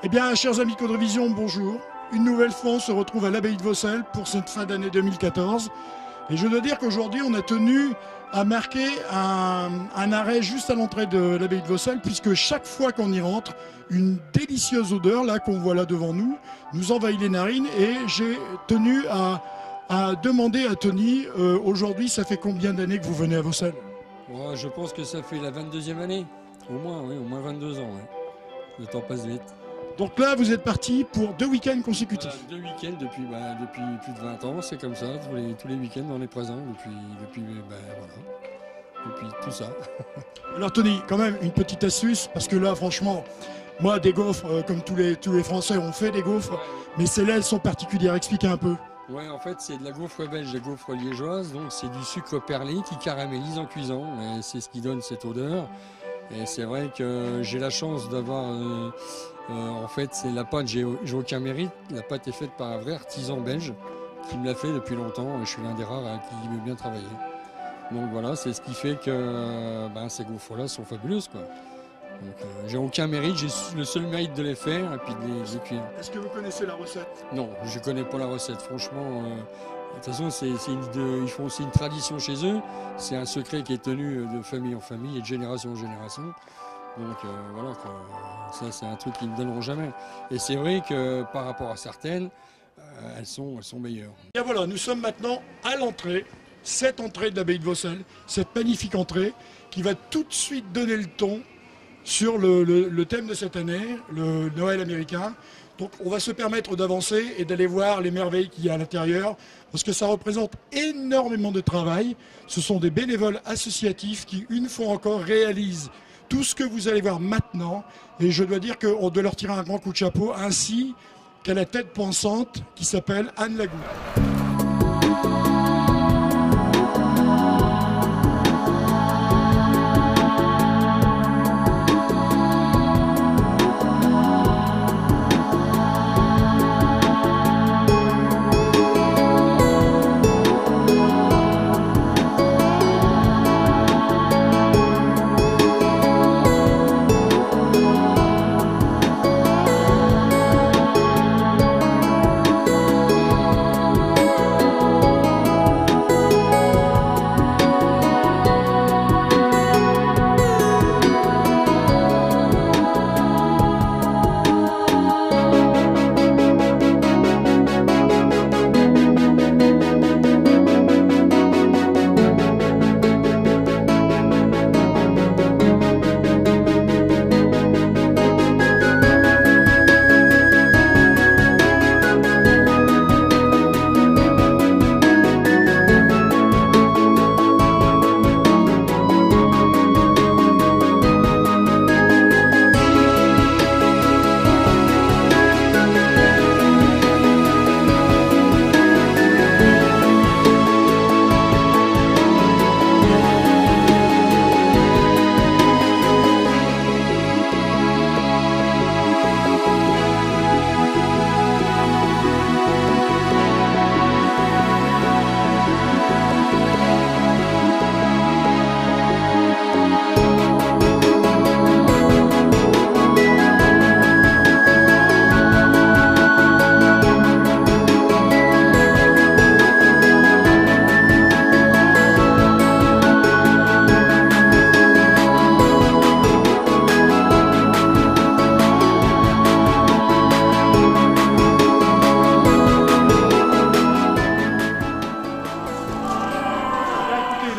Eh bien, chers amis Caudrevision, bonjour. Une nouvelle fois, on se retrouve à l'abbaye de Vaucelles pour cette fin d'année 2014. Et je dois dire qu'aujourd'hui, on a tenu à marquer un arrêt juste à l'entrée de l'abbaye de Vaucelles, puisque chaque fois qu'on y rentre, une délicieuse odeur, là qu'on voit là devant nous, nous envahit les narines. Et j'ai tenu à demander à Tony, aujourd'hui, ça fait combien d'années que vous venez à Vaucelles? Ouais, je pense que ça fait la 22e année. Au moins, oui, au moins 22 ans. Ouais. Le temps passe vite. Donc là, vous êtes parti pour 2 week-ends consécutifs. Voilà, 2 week-ends depuis plus de 20 ans, c'est comme ça. Tous les week-ends, on est présent depuis tout ça. Alors Tony, quand même, une petite astuce, parce que là, franchement, moi, des gaufres, comme tous les Français, on fait des gaufres, mais celles-là, elles sont particulières. Expliquez un peu. Ouais, en fait, c'est de la gaufre belge, la gaufre liégeoise, donc c'est du sucre perlé qui caramélise en cuisant, et c'est ce qui donne cette odeur. Et c'est vrai que j'ai la chance d'avoir, en fait, c'est la pâte, j'ai aucun mérite. La pâte est faite par un vrai artisan belge qui me l'a fait depuis longtemps, et je suis l'un des rares qui veut bien travailler. Donc voilà, c'est ce qui fait que ces gaufres-là sont fabuleuses, quoi. Donc j'ai aucun mérite, j'ai le seul mérite de les faire et puis de les cuire. Est-ce que vous connaissez la recette? Non, je connais pas la recette, franchement. De toute façon, ils font aussi une tradition chez eux. C'est un secret qui est tenu de famille en famille et de génération en génération. Donc voilà, quoi. Ça c'est un truc qu'ils ne donneront jamais. Et c'est vrai que par rapport à certaines, elles sont meilleures. Et voilà, nous sommes maintenant à l'entrée, cette entrée de l'abbaye de Vaucelles, cette magnifique entrée qui va tout de suite donner le ton sur le thème de cette année, le Noël américain. Donc on va se permettre d'avancer et d'aller voir les merveilles qu'il y a à l'intérieur, parce que ça représente énormément de travail. Ce sont des bénévoles associatifs qui, une fois encore, réalisent tout ce que vous allez voir maintenant. Et je dois dire qu'on doit leur tirer un grand coup de chapeau, ainsi qu'à la tête pensante qui s'appelle Anne Lagou.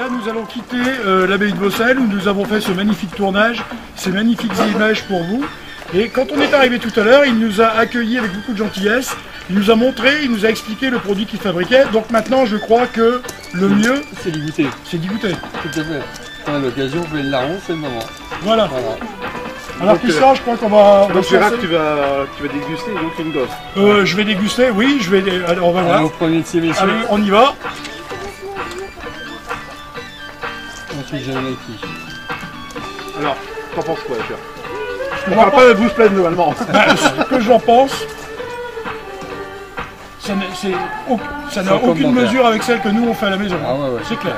Nous allons quitter l'abbaye de Vaucelles où nous avons fait ce magnifique tournage, ces magnifiques images pour vous. Et quand on est arrivé tout à l'heure, il nous a accueillis avec beaucoup de gentillesse, il nous a montré, il nous a expliqué le produit qu'il fabriquait. Donc maintenant, je crois que le mieux, c'est d'y goûter. C'est d'y goûter. Tout à fait. À l'occasion, vous pouvez le larron, c'est le moment. Voilà. Alors Christian, je crois qu'on va... Donc tu vas déguster donc une gaufre. Je vais déguster, oui, je vais... Alors on va voir. Allez, au premier de ces messieurs. Allez, on y va. Alors, t'en penses quoi, Pierre? On va pas la bouche pleine normalement. Ce que j'en pense, ça n'a aucune mesure avec celle que nous on fait à la maison. Ah ouais, c'est clair.